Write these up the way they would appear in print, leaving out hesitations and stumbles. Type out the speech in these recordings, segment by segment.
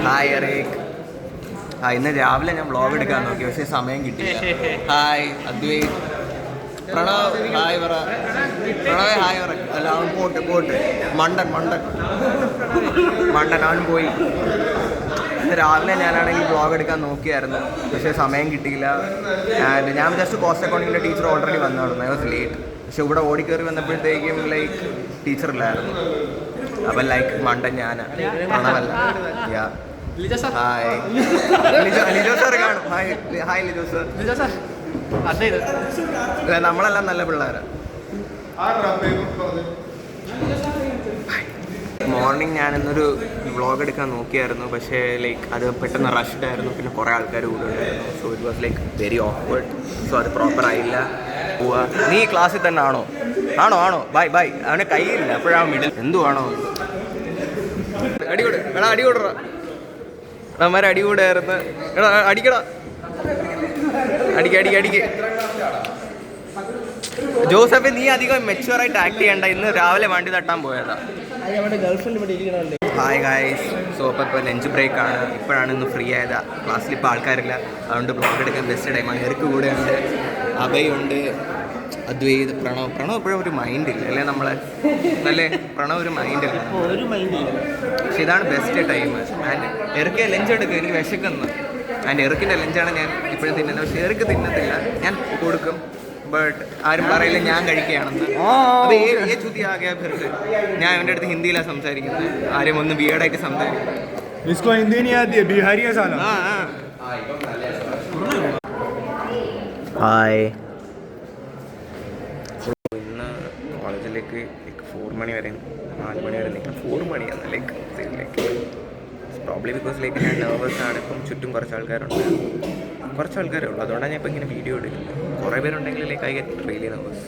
Hi Eric. ഇന്ന് രാവിലെ ഞാൻ വ്ളോഗ് എടുക്കാൻ നോക്കി, പക്ഷേ സമയം കിട്ടിയില്ല. ഹായ് അദ്വൈത്. പ്രണവ് ഹായ് പറ. പ്രണവേ ഹായ് പറ. അല്ല അവൻ പോട്ട് മണ്ടൻ അവൻ പോയി. ഇന്ന് രാവിലെ ഞാനാണെങ്കിൽ വ്ളോഗ് എടുക്കാൻ നോക്കിയായിരുന്നു, പക്ഷേ സമയം കിട്ടിയില്ല. ആൻഡ് ഞാൻ ജസ്റ്റ് കോസ്റ്റ് അക്കൗണ്ടിങ്ങിൻ്റെ ടീച്ചർ ഓൾറെഡി വന്നിരുന്നു. I was late. പക്ഷെ ഇവിടെ ഓടിക്കയറി വന്നപ്പോഴത്തേക്കും ലൈക്ക് ടീച്ചറില്ലായിരുന്നു. അപ്പം ലൈക്ക് മണ്ടൻ ഞാനാ, പ്രണവല്ല. യാ ഹായ് ലിജോ സാർ കാണും. Hi Lijo sir. നമ്മളെല്ലാം നല്ല പിള്ളേരാ. മോർണിംഗ് ഞാനിന്നൊരു വ്ളോഗ് എടുക്കാൻ നോക്കിയായിരുന്നു, പക്ഷേ ലൈക്ക് അത് പെട്ടെന്ന് റഷ്ഡ് ആയിരുന്നു. പിന്നെ കുറേ ആൾക്കാർ കൂടെ ഉണ്ടായിരുന്നു. So it was like very awkward. So അത് പ്രോപ്പർ ആയില്ല. പോവാ. നീ ക്ലാസ്സിൽ തന്നെ ആണോ ബൈ. അവന് കൈയില്ല, അപ്പോഴാണ് മിഡിൽ. എന്തുവാണോ അടികൂടറ അവന്മാരെ അടികൂടായിരുന്നു. അടിക്കടാ അടിക്ക്. ജോസഫ്, നീ അധികം മെച്ചുവറായിട്ട് ആക്ട് ചെയ്യണ്ട. ഇന്ന് രാവിലെ വണ്ടി തട്ടാൻ പോയതാ. Hi guys. സോ അപ്പോൾ ലഞ്ച് ബ്രേക്കാണ്. ഇപ്പോഴാണ് ഇന്ന് ഫ്രീ ആയതാ. ക്ലാസ്സിൽ ഇപ്പോൾ ആൾക്കാരില്ല, അതുകൊണ്ട് ബ്ലോഗ് എടുക്കാൻ ബെസ്റ്റ് ടൈമാണ്. എർക്ക് കൂടെ ഉണ്ട്, അഭയുണ്ട്, അദ്വൈത്, പ്രണവ് ഇപ്പോഴും ഒരു മൈൻഡില്ല അല്ലേ നമ്മളെ അല്ലേ? പ്രണവ് ഒരു മൈൻഡില്ല. പക്ഷെ ഇതാണ് ബെസ്റ്റ് ടൈം. ആൻഡ് എർക്ക് ലഞ്ച് എടുക്കുക, എനിക്ക് വിശക്കുന്നു. ആൻഡ് എർക്കിൻ്റെ ലഞ്ചാണ് ഞാൻ ഇപ്പോഴും തിന്നുന്നത്. പക്ഷെ എർക്ക് തിന്നത്തില്ല, ഞാൻ കൊടുക്കും. ബട്ട് ആരും പറയില്ല ഞാൻ കഴിക്കുകയാണെന്ന്. അപ്പോൾ ഏ ചുതി ആകെ ഫിർക്ക്. ഞാൻ അവൻ്റെ അടുത്ത് ഹിന്ദിയിലാണ് സംസാരിക്കുന്നത്. ആരും ഒന്ന് ബിയേഡായിട്ട് സംസാരിക്കുന്നത്. ഹായ്. ഇന്ന് കോളേജിലേക്ക് 4 മണി വരെ 4 മണി വരെ നിൽക്കണം. 4 മണിയാണ് ലൈക്ക് പ്രോബ്ലി ബിക്കോസ് ലൈക്ക് ഞാൻ നെർവസ് ആണ്. ഇപ്പം ചുറ്റും കുറച്ച് ആൾക്കാരേ ഉള്ളൂ. അതുകൊണ്ടാണ് ഞാൻ ഇപ്പം ഇങ്ങനെ വീഡിയോ എടുക്കുന്നത്. കുറേ പേരുണ്ടെങ്കിൽ like I get really nervous.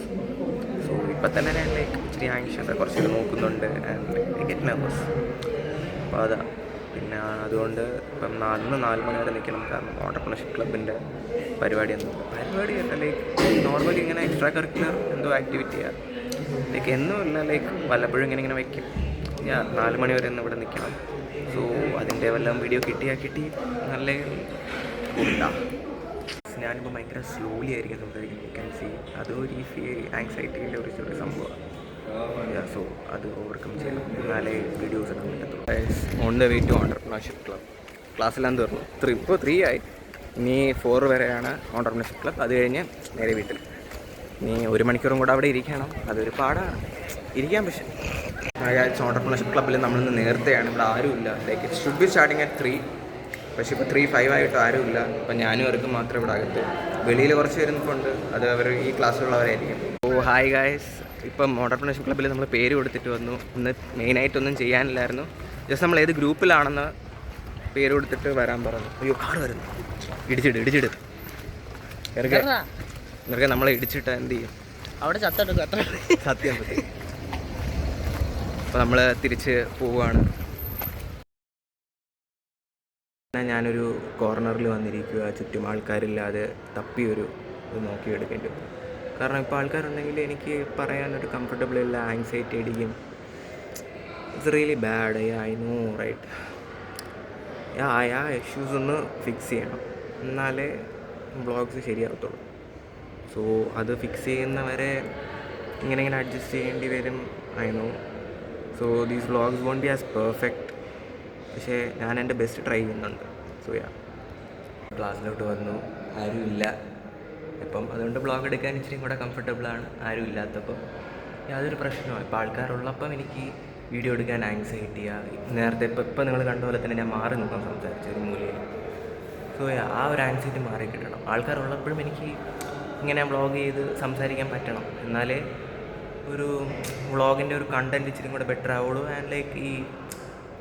So ഇപ്പം തന്നെ ഞാൻ ലൈക്ക് ഇച്ചിരി ആങ്ഷ്യസ് കുറച്ചൊക്കെ നോക്കുന്നുണ്ട്. And I get nervous. അപ്പോൾ അതാ. പിന്നെ അതുകൊണ്ട് ഇപ്പം 4 മണി വരെ നിൽക്കണം. കാരണം ഓണ്ടർപ്രണർഷിപ്പ് ക്ലബിൻ്റെ പരിപാടിയല്ല ലൈക്ക് നോർമലി ഇങ്ങനെ എക്സ്ട്രാ കരിക്കുലർ എന്തോ ആക്ടിവിറ്റിയാണ്. ലൈക്ക് എന്നുമില്ല, ലൈക്ക് വല്ലപ്പോഴും ഇങ്ങനെ വയ്ക്കും. ഞാൻ 4 മണി വരെ ഇവിടെ നിൽക്കണം. സോ അതിൻ്റെ വല്ലതും വീഡിയോ കിട്ടി നല്ല ഉണ്ടാകും. ഞാനിപ്പോൾ ഭയങ്കര സ്ലോലി ആയിരിക്കും സംസാരിക്കുന്നത്. യു ക്യാൻ സീ അതൊരു ആങ്സൈറ്റീൻ്റെ ഒരു സംഭവമാണ്. സോ അത് ഓവർകം ചെയ്യണം, എന്നാലേ വീഡിയോസൊക്കെ കിട്ടത്തുള്ളൂ. On the way to entrepreneurship club. ക്ലാസ്സെല്ലാം തീർന്നു. ഇപ്പോൾ 3 ആയി. ഇനി 4 വരെയാണ് ഓണ്ടർപ്രണർഷിപ്പ് ക്ലബ്. അത് കഴിഞ്ഞ് നേരെ വീട്ടിൽ. ഇനി 1 മണിക്കൂറും കൂടെ അവിടെ ഇരിക്കണം. അതൊരു പാടാണ് ഇരിക്കാൻ. പക്ഷേ ഓണ്ടർപ്രണർഷിപ്പ് ക്ലബ്ബിൽ നമ്മളിന്ന് നേരത്തെയാണ്. ഇവിടെ ആരുമില്ല. Like it should be starting at 3. പക്ഷേ ഇപ്പോൾ 3:05 ആയിട്ട് ആരുമില്ല. അപ്പം ഞാനും അവർക്കും മാത്രമേ ഇവിടെ അകത്ത്. വെളിയിൽ കുറച്ച് പേരുന്നുണ്ട്. അത് അവർ ഈ ക്ലാസ്സിലുള്ളവരായിരിക്കും. ഓ ഹായ് ഗായ്സ്. ഇപ്പം ഓണ്ടർപ്രണർഷിപ്പ് ക്ലബ്ബിൽ നമ്മൾ പേര് കൊടുത്തിട്ട് വന്നു. ഇന്ന് മെയിനായിട്ടൊന്നും ചെയ്യാനില്ലായിരുന്നു. ജസ്റ്റ് നമ്മൾ ഏത് ഗ്രൂപ്പിലാണെന്ന് പേര് കൊടുത്തിട്ട് വരാൻ പറഞ്ഞു. അയ്യോ കാർ വരുന്നു. ഇടിച്ചിട് ഇവർക്ക് നമ്മളെ ഇടിച്ചിട്ട് എന്ത് ചെയ്യും? അവിടെ സത്യം. അപ്പോൾ നമ്മൾ തിരിച്ച് പോവുകയാണ്. ഞാനൊരു കോർണറിൽ വന്നിരിക്കുക. ചുറ്റും ആൾക്കാരില്ലാതെ തപ്പിയൊരു ഇത് നോക്കിയെടുക്കേണ്ടി വരും. കാരണം ഇപ്പോൾ ആൾക്കാരുണ്ടെങ്കിൽ എനിക്ക് പറയാനൊരു കംഫർട്ടബിൾ ഇല്ല. ആങ്സൈറ്റി അടിക്കും. It's really bad. I know right. ആ ഇഷ്യൂസ് ഒന്ന് ഫിക്സ് ചെയ്യണം, എന്നാലേ വ്ളോഗ്സ് ശരിയാകത്തുള്ളൂ. സോ അത് ഫിക്സ് ചെയ്യുന്നവരെ ഇങ്ങനെ അഡ്ജസ്റ്റ് ചെയ്യേണ്ടി വരും. I know. So these vlogs won't be as perfect. പക്ഷേ ഞാൻ എൻ്റെ ബെസ്റ്റ് ട്രൈ ചെയ്യുന്നുണ്ട്. സോ ക്ലാസ്സിലോട്ട് വന്നു, ആരുമില്ല ഇപ്പം. അതുകൊണ്ട് വ്ളോഗ് എടുക്കാൻ ഇച്ചിരി കൂടെ കംഫർട്ടബിളാണ്. ആരും ഇല്ലാത്തപ്പോൾ യാതൊരു പ്രശ്നമാണ്. ഇപ്പോൾ ആൾക്കാരുള്ളപ്പം എനിക്ക് വീഡിയോ എടുക്കാൻ ആങ്സൈറ്റിയാണ്. നേരത്തെ ഇപ്പം നിങ്ങൾ കണ്ട പോലെ തന്നെ ഞാൻ മാറി നിൽക്കാൻ സംസാരിച്ചൊരു മൂലയിൽ. സോ ആ ഒരു ആങ്സൈറ്റി മാറി കിട്ടണം. ആൾക്കാരുള്ളപ്പോഴും എനിക്ക് ഇങ്ങനെ വ്ളോഗ് ചെയ്ത് സംസാരിക്കാൻ പറ്റണം, എന്നാലേ ഒരു വ്ളോഗിൻ്റെ ഒരു കണ്ടൻറ്റ് ഇച്ചിരി കൂടെ ബെറ്റർ ആവുള്ളൂ. ആൻഡ് ലൈക്ക് ഈ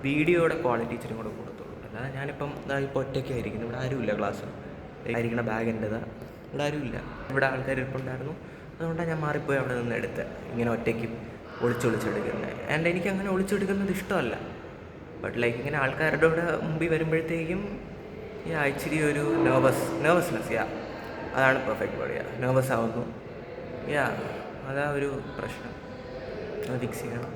വീഡിയോയുടെ ക്വാളിറ്റി ഇച്ചിരി കൂടെ കൂടത്തുള്ളൂ. അല്ലാതെ ഞാനിപ്പം ഇപ്പോൾ ഒറ്റയ്ക്കായിരിക്കുന്നു. ഇവിടെ ആരുമില്ല. ക്ലാസ് ആയിരിക്കണ ബാഗ് എൻ്റെതാണ്. ഇവിടെ ആരുമില്ല. ഇവിടെ ആൾക്കാർ ഇരിപ്പുണ്ടായിരുന്നു. അതുകൊണ്ടാണ് ഞാൻ മാറിപ്പോയി അവിടെ നിന്ന് എടുത്ത് ഇങ്ങനെ ഒറ്റയ്ക്ക് ഒളിച്ചെടുക്കുന്നത്. ആൻഡ് എനിക്ക് അങ്ങനെ ഒളിച്ചെടുക്കുന്നത് ഇഷ്ടമല്ല. ബട്ട് ലൈക്ക് ഇങ്ങനെ ആൾക്കാരുടെ കൂടെ മുമ്പിൽ വരുമ്പോഴത്തേക്കും ഇച്ചിരി ഒരു നെർവസ്നെസ് അതാണ് പെർഫെക്റ്റ് പറയുക. നെർവസ് ആവുന്നു. അതാ ഒരു പ്രശ്നം. അത് ഫിക്സ് ചെയ്യണം.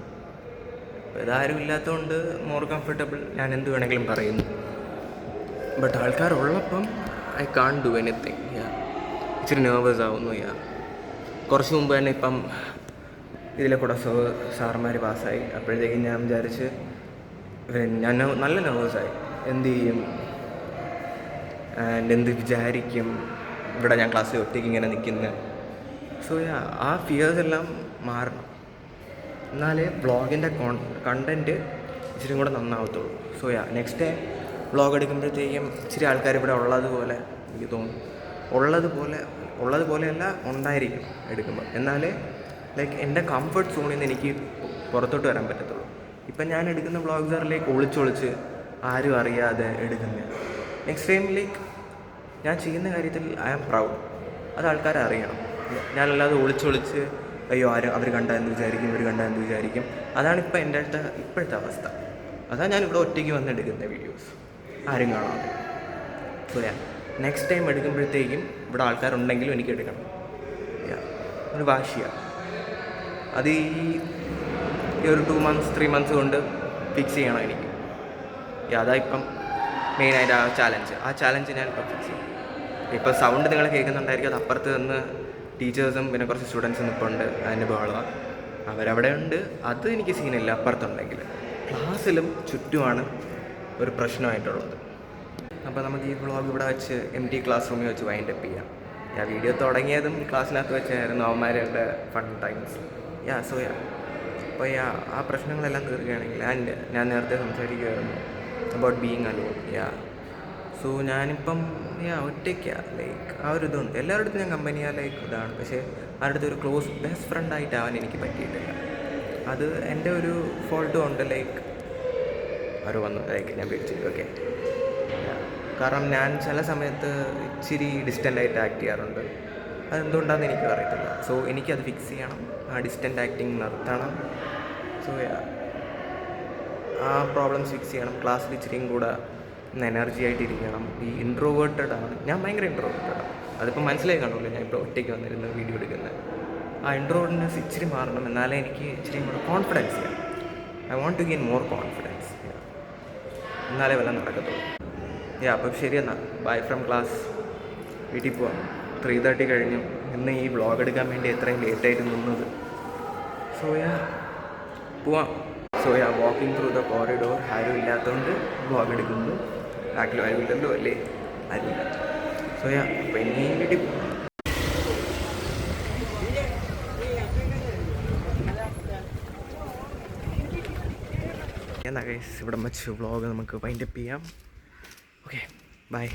അപ്പോൾ ഇതാരും ഇല്ലാത്തതുകൊണ്ട് മോർ കംഫർട്ടബിൾ, ഞാൻ എന്ത് വേണമെങ്കിലും പറയുന്നു. ബട്ട് ആൾക്കാരുള്ളപ്പം ഐ കാൺ ഡു എനിത്തിങ്. ഇച്ചിരി നെർവസ് ആവുന്നു. കുറച്ച് മുമ്പ് തന്നെ ഇപ്പം ഇതിലെ കൂടെ സാറന്മാർ പാസ്സായി. അപ്പോഴത്തേക്കും ഞാൻ വിചാരിച്ച് ഞാൻ നല്ല നെർവസായി. എന്ത് ചെയ്യും ആൻഡ് എന്ത് വിചാരിക്കും, ഇവിടെ ഞാൻ ക്ലാസ്സിൽ ഒറ്റയ്ക്ക് ഇങ്ങനെ നിൽക്കുന്നത്. സോ ആ ഫിയേഴ്സ് എല്ലാം മാറണം, എന്നാലേ വ്ളോഗിൻ്റെ കണ്ടൻറ്റ് ഇച്ചിരി കൂടെ നന്നാവത്തുള്ളൂ. സോ നെക്സ്റ്റ് ടൈം വ്ളോഗ് എടുക്കുമ്പോഴത്തേക്കും ഇച്ചിരി ആൾക്കാർ ഇവിടെ ഉള്ളതുപോലെ എനിക്ക് തോന്നും, ഉള്ളതുപോലെയല്ല ഉണ്ടായിരിക്കും എടുക്കുമ്പോൾ, എന്നാലേ ലൈക്ക് എൻ്റെ കംഫർട്ട് സോണിൽ നിന്ന് എനിക്ക് പുറത്തോട്ട് വരാൻ പറ്റത്തുള്ളൂ. ഇപ്പം ഞാൻ എടുക്കുന്ന വ്ളോഗ്സറിലേക്ക് ഒളിച്ചൊളിച്ച് ആരും അറിയാതെ എടുക്കുന്നത്. നെക്സ്റ്റ് ടൈം ലൈക്ക് ഞാൻ ചെയ്യുന്ന കാര്യത്തിൽ ഐ ആം പ്രൗഡ്, അത് ആൾക്കാരെ അറിയണം. ഞാനല്ലാതെ ഒളിച്ചൊളിച്ച് അയ്യോ അവർ കണ്ടാൽ എന്ത് വിചാരിക്കും, ഇവർ കണ്ടാൽ എന്ത് വിചാരിക്കും, അതാണ് ഇപ്പം എൻ്റെ ഇപ്പോഴത്തെ അവസ്ഥ. അതാണ് ഞാനിവിടെ ഒറ്റയ്ക്ക് വന്നെടുക്കുന്ന വീഡിയോസ്, ആരും കാണാതെ. സോ നെക്സ്റ്റ് ടൈം എടുക്കുമ്പോഴത്തേക്കും ഇവിടെ ആൾക്കാരുണ്ടെങ്കിലും എനിക്ക് എടുക്കണം. ഒരു വാശിയാണ് അത്. ഈ ഒരു 2 months 3 months കൊണ്ട് ഫിക്സ് ചെയ്യണം എനിക്ക്. അതാ ഇപ്പം മെയിനായിട്ട് ആ ചാലഞ്ച് ഞാൻ ഇപ്പം ഫിക്സ് ചെയ്യും. ഇപ്പോൾ സൗണ്ട് നിങ്ങൾ കേൾക്കുന്നുണ്ടായിരിക്കും, അത് അപ്പുറത്ത് നിന്ന് ടീച്ചേഴ്സും പിന്നെ കുറച്ച് സ്റ്റുഡൻസും നിൽപ്പുണ്ട്, അതിൻ്റെ ബഹളമാണ്. അവരവിടെ ഉണ്ട്, അത് എനിക്ക് സീനില്ല. അപ്പുറത്തുണ്ടെങ്കിൽ ക്ലാസ്സിലും ചുറ്റുമാണ് ഒരു പ്രശ്നമായിട്ടുള്ളത്. അപ്പോൾ നമുക്ക് ഈ വ്ളോഗ് ഇവിടെ വെച്ച് empty ക്ലാസ് റൂമിൽ വെച്ച് വൈൻഡപ്പ് ചെയ്യാം. വീഡിയോ തുടങ്ങിയതും ക്ലാസ്സിനകത്ത് വെച്ചായിരുന്നു, അവന്മാരുടെ ഫൺ ടൈംസ്. സോ അപ്പോൾ ആ പ്രശ്നങ്ങളെല്ലാം തീർക്കുകയാണെങ്കിൽ ഞാൻ നേരത്തെ സംസാരിക്കുമായിരുന്നു അബൌട്ട് ബീയിങ് അലോൺ. സോ ഞാനിപ്പം ഒറ്റയ്ക്കാണ്. ലൈക്ക് ആ ഒരു ഇതുണ്ട്. എല്ലാവരുടെ അടുത്തും ഞാൻ കമ്പനിയാണ്, ലൈക്ക് ഇതാണ്. പക്ഷേ ആരുടെ അടുത്ത് ഒരു ക്ലോസ് ബെസ്റ്റ് ഫ്രണ്ടായിട്ടാവാൻ എനിക്ക് പറ്റിയിട്ടില്ല. അത് എൻ്റെ ഒരു ഫോൾട്ടും ഉണ്ട്. ലൈക്ക് അവർ വന്നു ലൈക്ക് ഞാൻ പേടിച്ചു. ഓക്കെ, കാരണം ഞാൻ ചില സമയത്ത് ഇച്ചിരി ഡിസ്റ്റൻ്റായിട്ട് ആക്ട് ചെയ്യാറുണ്ട്. അതെന്തുകൊണ്ടാണെന്ന് എനിക്ക് അറിയത്തില്ല. സോ എനിക്കത് ഫിക്സ് ചെയ്യണം, ആ ഡിസ്റ്റൻ്റ് ആക്ടിങ് നിർത്തണം. സോ ആ പ്രോബ്ലംസ് ഫിക്സ് ചെയ്യണം. ക്ലാസ്സിൽ ഇച്ചിരിയും കൂടെ എനർജി ആയിട്ടിരിക്കണം. ഈ ഇൻട്രോവേർട്ടഡ് ആണ് ഞാൻ, ഭയങ്കര ഇൻട്രോവേർട്ടഡ്. അതിപ്പോൾ മനസ്സിലായി കാണുമല്ലോ, ഞാൻ ഇപ്പോൾ ഒറ്റയ്ക്ക് വന്നിരുന്ന് വീഡിയോ എടുക്കുന്നത്. ആ ഇൻട്രോവേർട്ട്നെസ് ഇച്ചിരി മാറണം, എന്നാലേ എനിക്ക് ഇച്ചിരിയും കൂടെ കോൺഫിഡൻസ് ചെയ്യാം. I want to gain more confidence, എന്നാലേ വല്ല നടക്കത്തുള്ളൂ. അപ്പം ശരി, എന്നാൽ ബൈ ഫ്രം ക്ലാസ്. വീട്ടിൽ പോവാം. 3:30 കഴിഞ്ഞു. ഇന്ന് ഈ വ്ളോഗ് എടുക്കാൻ വേണ്ടി എത്രയും ലേറ്റായിട്ട് നിന്നത്. സോ പോവാം. So walking through the corridor. ആരും ഇല്ലാത്തതുകൊണ്ട് വ്ളോഗ് എടുക്കുന്നു. ബാക്കിലും ആരും ഇല്ലല്ലോ, അല്ലേ? ആരുമില്ല. സോ അപ്പം ഇനി വീട്ടിൽ പോവാം. എന്നാ ഗൈസ്, ഇവിടെ വെച്ച് വ്ളോഗ് നമുക്ക് വൈൻഡപ്പ് ചെയ്യാം. Okay, by.